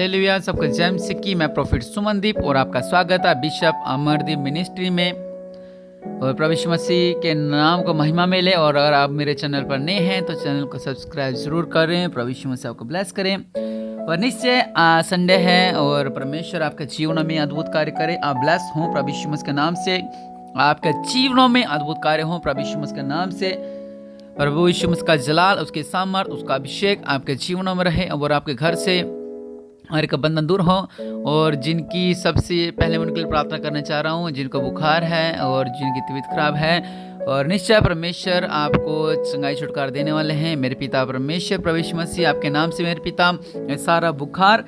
Hallelujah. सबको जय मसीह की। मैं प्रोफेट सुमनदीप और आपका स्वागत है बिशप अमरदीप मिनिस्ट्री में। और प्रभु यीशु मसीह के नाम को महिमा मिले। और अगर आप मेरे चैनल पर नए हैं तो चैनल को सब्सक्राइब जरूर करें। प्रभु यीशु मसीह आपको ब्लेस करें। और निश्चय संडे है और परमेश्वर आपके जीवन में अद्भुत कार्य करे। आप ब्लेस हों प्रभु यीशु मसीह के नाम से। आपके जीवनों में अद्भुत कार्य हो प्रभु यीशु मसीह के नाम से। प्रभु यीशु मसीह का जलाल, उसके सामर्थ, उसका अभिषेक आपके जीवनों में रहे और आपके घर से हर एक बंधन दूर हो। और जिनकी सबसे पहले उनके लिए प्रार्थना करना चाह रहा हूँ, जिनको बुखार है और जिनकी तबीयत खराब है, और निश्चय परमेश्वर आपको चंगाई छुटकारा देने वाले हैं। मेरे पिता परमेश्वर प्रभु यीशु मसीह आपके नाम से मेरे पिता सारा बुखार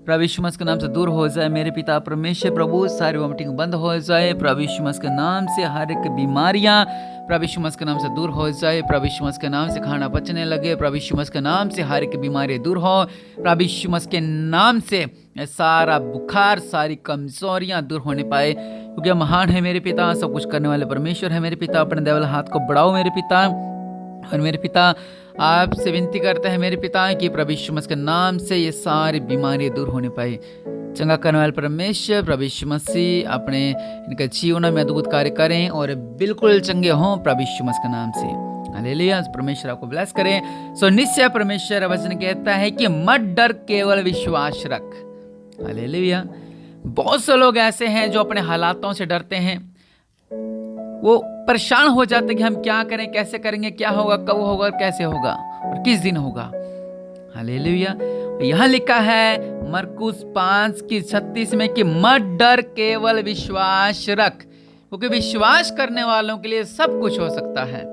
प्रभु यीशु मसीह के नाम से दूर हो जाए। मेरे पिता परमेश्वर प्रभु सारी वोमिटिंग बंद हो जाए प्रभु यीशु मसीह के नाम से। हर एक बीमारियां प्रभु यीशु मसीह के नाम से दूर हो जाए। प्रभु यीशु मसीह के नाम से खाना पचने लगे। प्रभु यीशु मसीह के नाम से हर एक बीमारी दूर हो। प्रभु यीशु मसीह के नाम से सारा बुखार, सारी कमजोरियां दूर होने पाए, क्योंकि महान है मेरे पिता, सब कुछ करने वाले परमेश्वर है मेरे पिता। अपने देवल हाथ को बढ़ाओ मेरे पिता। और मेरे पिता आपसे विनती करते हैं मेरे पिता कि प्रभु यीशु मसीह के नाम से ये सारी बीमारियां दूर होने पाए। चंगा करने वाले परमेश्वर प्रभु यीशु मसीह अपने इनके जीवन में अद्भुत कार्य करें और बिल्कुल चंगे हों प्रभु यीशु मसीह के नाम से। हालेलुया। परमेश्वर आपको ब्लेस करें। सो निश्चय परमेश्वर वचन कहता है कि मत डर, केवल विश्वास रख। हालेलुया। बहुत से लोग ऐसे हैं जो अपने हालातों से डरते हैं। वो परेशान हो जाते हैं कि हम क्या करें, कैसे करेंगे, क्या होगा, कब होगा, कैसे होगा और किस दिन होगा। हालेलुया। यहाँ लिखा है मरकुस 5:36 में कि मत डर, केवल विश्वास रख, क्योंकि विश्वास करने वालों के लिए सब कुछ हो सकता है।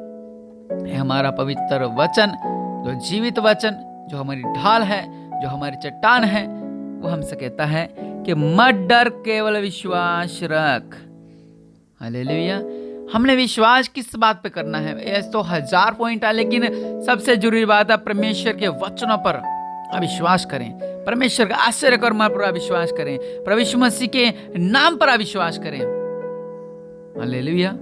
हमारा पवित्र वचन, जो जीवित वचन, जो हमारी ढाल है, जो हमारी चट्टान है, वो हमसे कहता है कि मत डर, केवल विश्वास रख। हालेलुया। हमने विश्वास किस बात पे करना है? ऐसे तो 1000 पॉइंट है, लेकिन सबसे जरूरी बात है परमेश्वर के वचनों पर विश्वास करें। परमेश्वर का आश्चर्य कर्म पर विश्वास करें। प्रभु यीशु मसीह के नाम पर विश्वास करें। हालेलुया।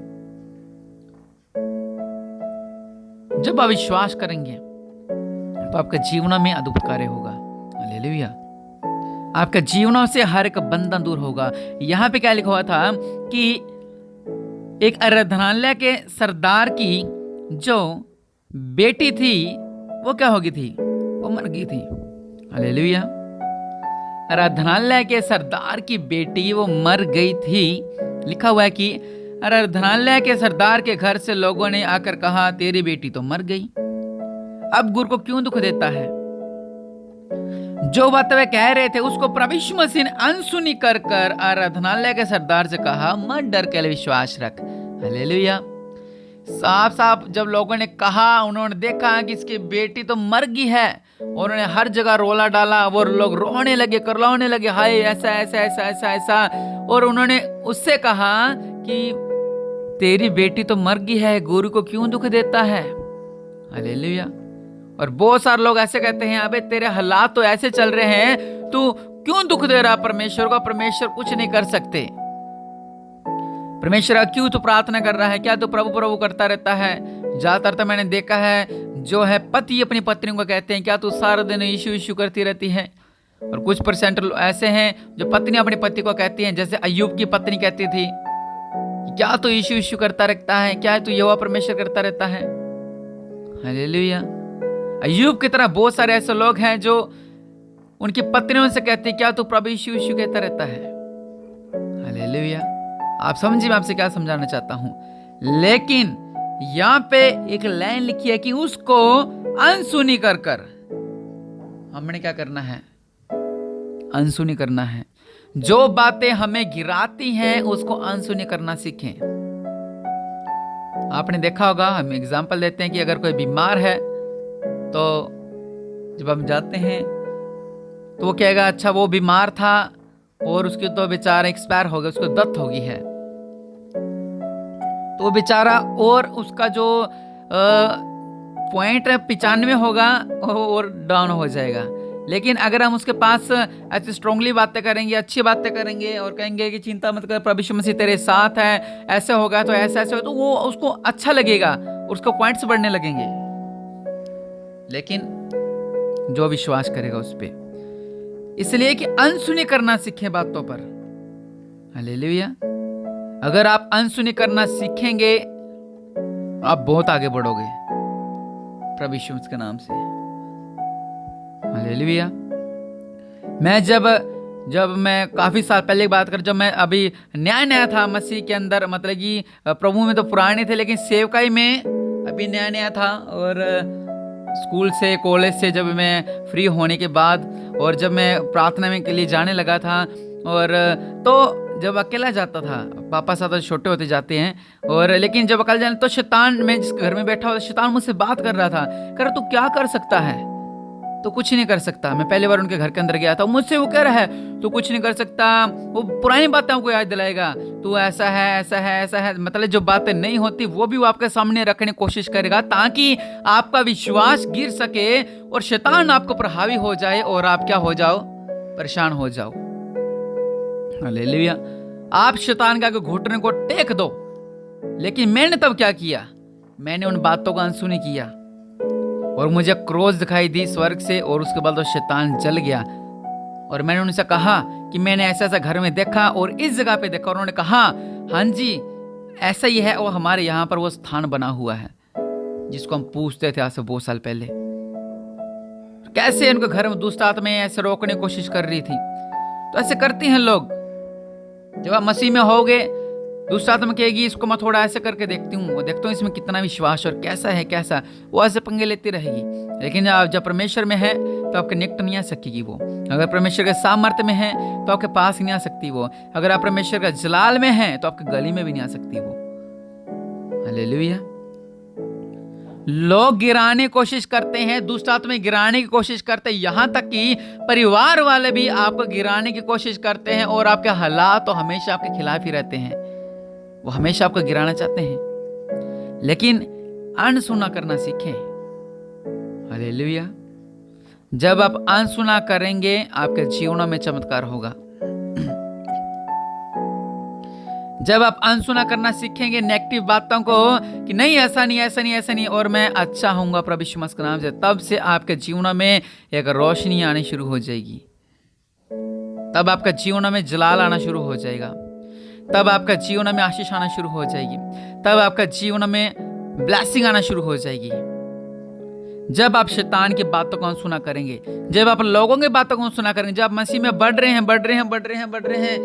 जब आप विश्वास करेंगे तो आपके जीवन में अद्भुत कार्य होगा। हालेलुया। आपके जीवनों से हर एक बंधन दूर होगा। यहाँ पे क्या लिखा हुआ था कि एक आराधनालय के सरदार की जो बेटी थी वो क्या हो गई थी? वो मर गई थी। हालेलुया। आराधनालय के सरदार की बेटी वो मर गई थी। लिखा हुआ है कि आराधनालय के सरदार के घर से लोगों ने आकर कहा, तेरी बेटी तो मर गई। अब गुरु को क्यों दुख देता है? जो बात वे कह रहे थे उसको प्रभु यीशु मसीह ने अनसुनी कर आराधनालय के सरदार से कहा, मत डर, केवल विश्वास रख। हालेलुया। साफ साफ जब लोगों ने कहा, उन्होंने देखा कि इसकी बेटी तो मर गई है, और उन्होंने हर जगह रोला डाला। वो लोग रोने लगे, करलाने लगे, हाय ऐसा ऐसा ऐसा ऐसा ऐसा। और उन्होंने उससे कहा कि तेरी बेटी तो मर गई है, गुरु को क्यों दुख देता है? हालेलुया। और बहुत सारे लोग ऐसे कहते हैं, अबे तेरे हालात तो ऐसे चल रहे हैं, तू क्यों दुख दे रहा परमेश्वर को? परमेश्वर कुछ नहीं कर सकते। परमेश्वर क्यों तू प्रार्थना कर रहा है? क्या तू प्रभु प्रभु करता रहता है? ज्यादातर तो मैंने देखा है जो है पति अपनी पत्नी को कहते हैं, क्या तू सारा दिन यीशु यीशु करती रहती है? और कुछ परसेंट ऐसे हैं जो पत्नी अपने पति को कहती हैं, जैसे अय्यूब की पत्नी कहती थी, क्या तू यीशु यीशु करता रहता है? क्या तू यहोवा परमेश्वर करता रहता है? हालेलुया। अय्यूब की तरह बहुत सारे ऐसे लोग हैं जो उनकी पत्नियों से कहते हैं, क्या तू प्रभु यीशु यीशु कहता रहता है? हालेलुया। आप समझिए मैं आपसे क्या समझाना चाहता हूं। लेकिन यहां पे एक लाइन लिखी है कि उसको अनसुनी कर हमने क्या करना है? अनसुनी करना है। जो बातें हमें गिराती हैं उसको अनसुनी करना सीखें। आपने देखा होगा, हम एग्जांपल देते हैं कि अगर कोई बीमार है तो जब हम जाते हैं तो वो कहेगा, अच्छा वो बीमार था और उसकी तो बेचारा एक्सपायर हो गया, उसको डेथ हो गई है, तो वो बेचारा और उसका जो पॉइंट 95 होगा और डाउन हो जाएगा। लेकिन अगर हम उसके पास ऐसे स्ट्रांगली बातें करेंगे, अच्छी बातें करेंगे और कहेंगे कि चिंता मत कर, प्रभु यीशु मसीह तेरे साथ है, ऐसे होगा तो ऐसा ऐसे हो, तो वो उसको अच्छा लगेगा, उसको पॉइंट्स बढ़ने लगेंगे। लेकिन जो विश्वास करेगा उस पे, इसलिए कि अनसुनी करना सीखें बातों पर। हालेलुया। अगर आप अनसुनी करना सीखेंगे आप बहुत आगे बढ़ोगे प्रभु यीशु के नाम से। हालेलुया। मैं जब मैं काफी साल पहले की बात कर, जब मैं अभी नया था मसीह के अंदर, मतलब कि प्रभु में तो पुराने थे लेकिन सेवकाई में अभी नया था, और स्कूल से कॉलेज से जब मैं फ्री होने के बाद और जब मैं प्रार्थना में के लिए जाने लगा था, और तो जब अकेला जाता था, पापा साथ छोटे होते जाते हैं, और लेकिन जब अकेला जाने तो शैतान, मैं जिस घर में बैठा हुआ शैतान मुझसे बात कर रहा था, कह रहा तू क्या कर सकता है, तो कुछ नहीं कर सकता। मैं पहली बार उनके घर के अंदर गया था, मुझसे वो कह रहा है तू कुछ नहीं कर सकता, वो पुरानी बातें हमको याद दिलाएगा, तू ऐसा है ऐसा है ऐसा है, मतलब जो बातें नहीं होती वो भी वो आपके सामने रखने की कोशिश करेगा ताकि आपका विश्वास गिर सके और शैतान आपको प्रभावी हो जाए और आप क्या हो जाओ, परेशान हो जाओ। हालेलुया। आप शैतान के आगे घुटने को टेक दो। लेकिन मैंने तब क्या किया, मैंने उन बातों का अनसुनी किया और मुझे क्रोध दिखाई दी स्वर्ग से, और उसके बाद तो शैतान जल गया। और मैंने उनसे कहा कि मैंने ऐसा ऐसा घर में देखा और इस जगह पे देखा, और उन्होंने कहा हाँ जी ऐसा ही है, और हमारे यहाँ पर वो स्थान बना हुआ है जिसको हम पूछते थे आज से बहुत साल पहले। कैसे उनके घर में दुष्ट आत्माएं ऐसे रोकने की कोशिश कर रही थी। तो ऐसे करते हैं लोग। जब आप मसीह में होगे, दुष्ट आत्मा कहेगी इसको मैं थोड़ा ऐसे करके देखती हूँ इसमें कितना विश्वास और कैसा है कैसा, वो ऐसे पंगे लेती रहेगी। लेकिन आप जब परमेश्वर में है तो आपके निकट नहीं आ सकेगी वो। अगर परमेश्वर के सामर्थ्य में है तो आपके पास नहीं आ सकती वो। अगर आप परमेश्वर का जलाल में है तो आपके गली में भी नहीं आ सकती वो। हालेलुया। लोग गिराने की कोशिश करते हैं, दुष्ट आत्मा गिराने की कोशिश करते हैं, यहाँ तक कि परिवार वाले भी आपको गिराने की कोशिश करते हैं, और आपके हालात तो हमेशा आपके खिलाफ ही रहते हैं। वो हमेशा आपको गिराना चाहते हैं। लेकिन अनसुना करना सीखें। हालेलुया। जब आप अनसुना करेंगे आपके जीवन में चमत्कार होगा। जब आप अनसुना करना सीखेंगे नेगेटिव बातों को कि नहीं ऐसा नहीं ऐसा नहीं ऐसा नहीं और मैं अच्छा होऊंगा प्रभु यीशु मसीह के नाम से, तब से आपके जीवन में एक रोशनी आनी शुरू हो जाएगी। तब आपका जीवन में जलाल आना शुरू हो जाएगा। तब आपका जीवन में आशीष आना शुरू हो जाएगी। तब आपका जीवन में ब्लेसिंग आना शुरू हो जाएगी। जब आप शैतान की बातों को सुना करेंगे, जब आप लोगों की बातों को सुना करेंगे, जब आप मसीह में बढ़ रहे हैं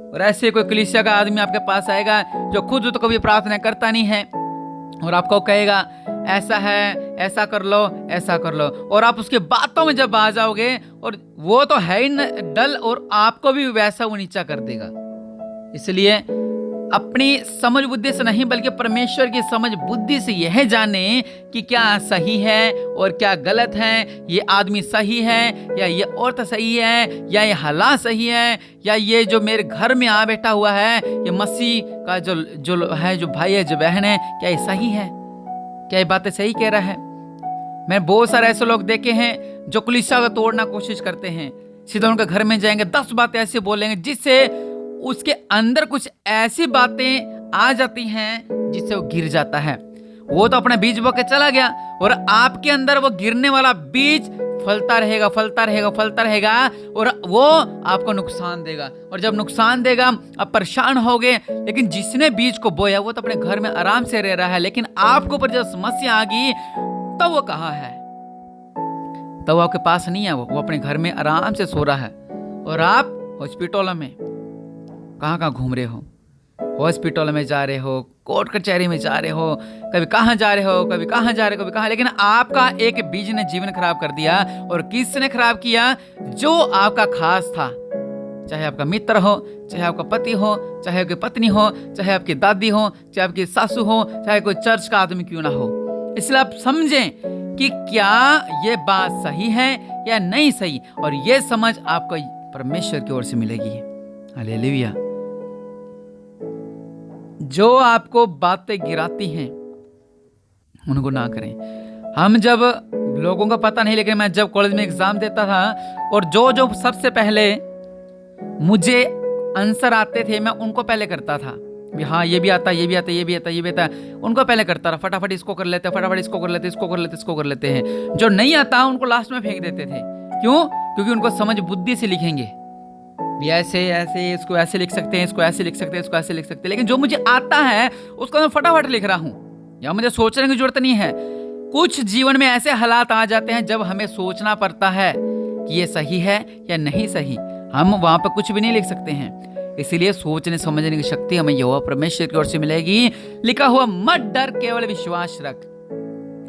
और ऐसे कोई कलीसिया का आदमी आपके पास आएगा जो खुद तो कभी प्रार्थना करता नहीं है और आपको कहेगा ऐसा है, ऐसा कर लो, ऐसा कर लो, और आप उसके बातों में जब आ जाओगे और वो तो है ही डल और आपको भी वैसा वो नीचा कर देगा। इसलिए अपनी समझ बुद्धि से नहीं बल्कि परमेश्वर की समझ बुद्धि से यह जाने कि क्या सही है और क्या गलत है, ये आदमी सही है या ये औरत सही है, या ये हालात सही है, या ये जो मेरे घर में आ बैठा हुआ है ये मसीह का जो है, जो भाई है, जो बहन है, क्या ये सही है, क्या ये बातें सही कह रहा है। मैं बहुत सारे ऐसे लोग देखे हैं जो कलीसिया को तोड़ना कोशिश करते हैं। सीधा उनके घर में जाएंगे, 10 बातें ऐसे बोलेंगे जिससे उसके अंदर कुछ ऐसी बातें आ जाती हैं जिससे वो गिर जाता है। वो तो अपना बीज बो के चला गया और आपके अंदर वो गिरने वाला बीज फलता रहेगा और वो आपको नुकसान देगा। और जब नुकसान देगा आप परेशान होगे। लेकिन जिसने बीज को बोया वो तो अपने घर में आराम से रह रहा है, लेकिन आपके ऊपर जब समस्या आ गई तब वो कहाँ है? तब वो आपके पास नहीं है। वो अपने घर में आराम से सो रहा है और आप हॉस्पिटल में कहाँ घूम रहे हो, हॉस्पिटल में जा रहे हो, कोर्ट कचहरी में जा रहे हो, कभी कहाँ जा रहे हो, कभी कहाँ जा रहे हो, कभी कहाँ। लेकिन आपका एक बीज ने जीवन खराब कर दिया। और किसने खराब किया? जो आपका खास था, चाहे आपका मित्र हो, चाहे आपका पति हो, चाहे आपकी पत्नी हो, चाहे आपकी दादी हो, चाहे आपकी सासू हो, चाहे कोई चर्च का आदमी क्यों ना हो। इसलिए आप समझें कि क्या ये बात सही है या नहीं सही, और ये समझ आपको परमेश्वर की ओर से मिलेगी। हालेलुया। जो आपको बातें गिराती हैं उनको ना करें। हम जब लोगों का पता नहीं, लेकिन मैं जब कॉलेज में एग्जाम देता था और जो सबसे पहले मुझे आंसर आते थे मैं उनको पहले करता था। हाँ ये भी आता, ये भी आता, ये भी आता, ये भी आता, उनको पहले करता था। फटाफट इसको कर लेते, फटाफट इसको कर लेते, इसको कर लेते, इसको कर लेते हैं। जो नहीं आता उनको लास्ट में फेंक देते थे। क्यों? क्योंकि उनको समझ बुद्धि से लिखेंगे, भी ऐसे ऐसे, इसको ऐसे लिख सकते हैं, इसको ऐसे लिख सकते हैं, इसको ऐसे लिख सकते हैं। लेकिन जो मुझे आता है उसको मैं फटाफट लिख रहा हूँ, या मुझे सोचने की जरूरत नहीं है। कुछ जीवन में ऐसे हालात आ जाते हैं जब हमें सोचना पड़ता है कि ये सही है या नहीं सही, हम वहां पर कुछ भी नहीं लिख सकते हैं। इसीलिए सोचने समझने की शक्ति हमें यहोवा परमेश्वर की ओर से मिलेगी। लिखा हुआ मत डर, केवल विश्वास रख।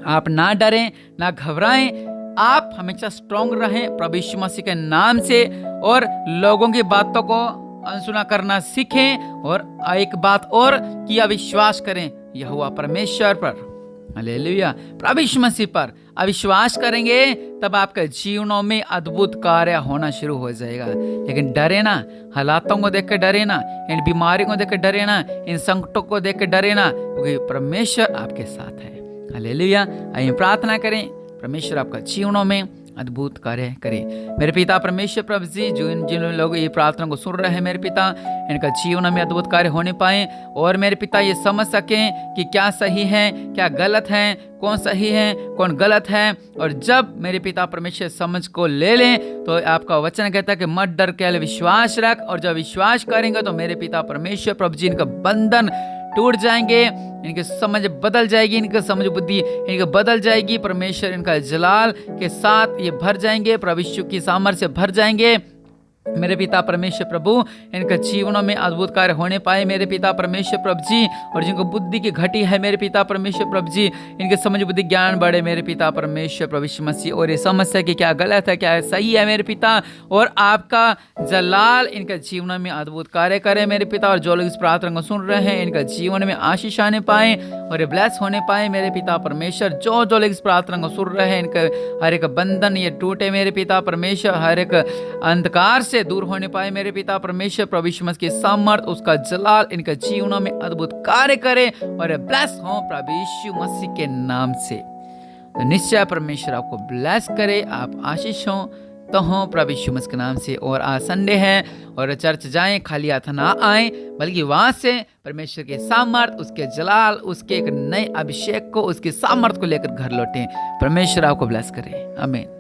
आप ना डरें ना घबराएं, आप हमेशा स्ट्रांग रहें प्रभु यीशु मसीह के नाम से, और लोगों की बातों को अनसुना करना सीखें। और एक बात और कि अविश्वास करें यहोवा परमेश्वर पर, हालेलुया, प्रभु यीशु मसीह पर अविश्वास करेंगे तब आपके जीवनों में अद्भुत कार्य होना शुरू हो जाएगा। लेकिन डरे ना, हालातों को देख कर डरे ना, इन बीमारियों को देख कर डरे ना, इन संकटों को देख कर डरे ना, क्योंकि परमेश्वर आपके साथ है। हालेलुया। आइए प्रार्थना करें, परमेश्वर आपका जीवनों में अद्भुत कार्य करे। मेरे पिता परमेश्वर प्रभु जी, जो जिन लोग ये प्रार्थना को सुन रहे हैं मेरे पिता, इनका जीवन में अद्भुत कार्य होने पाए, और मेरे पिता ये समझ सकें कि क्या सही है क्या गलत है, कौन सही है कौन गलत है। और जब मेरे पिता परमेश्वर समझ को ले लें तो आपका वचन कहता है कि मत डर, केवल विश्वास रख। और जब विश्वास करेंगे तो मेरे पिता परमेश्वर प्रभु जी, इनका बंधन टूट जाएंगे, इनकी समझ बदल जाएगी, इनकी समझ बुद्धि इनकी बदल जाएगी। परमेश्वर इनका जलाल के साथ ये भर जाएंगे, प्रभु यीशु की सामर्थ्य से भर जाएंगे। मेरे पिता परमेश्वर प्रभु, इनके जीवनों में अद्भुत कार्य होने पाए मेरे पिता परमेश्वर प्रभु जी। और जिनको बुद्धि की घटी है मेरे पिता परमेश्वर प्रभु जी, इनके समझ बुद्धि ज्ञान बढ़े मेरे पिता परमेश्वर प्रभु यीशु मसीह। और ये समस्या कि क्या गलत है क्या सही है मेरे पिता, और आपका जलाल इनके जीवनों में अद्भुत कार्य करे मेरे पिता। और जो लोग इस प्रार्थना को सुन रहे हैं इनका जीवन में आशीष आने पाए और ये ब्लेस होने पाए मेरे पिता परमेश्वर। जो लोग इस प्रार्थना को सुन रहे हैं इनका हर एक बंधन ये टूटे मेरे पिता परमेश्वर, हर एक अंधकार से दूर होने पाए मेरे पिता परमेश्वर। प्रभु यीशु मसीह की सामर्थ, उसका जलाल इनके जीवनों में अद्भुत कार्य करे और ब्लेस हो प्रभु यीशु मसीह के नाम से। तो निश्चय परमेश्वर आपको ब्लेस करे, आप आशीष हो तो हो प्रभु यीशु मसीह के नाम से। और आज संडे है और चर्च जाएं, खाली हाथ ना आए, बल्कि वहां से परमेश्वर के सामर्थ, उसके जलाल, उसके एक नए अभिषेक को, उसके सामर्थ को लेकर घर लौटें। परमेश्वर आपको ब्लेस करे, आमीन।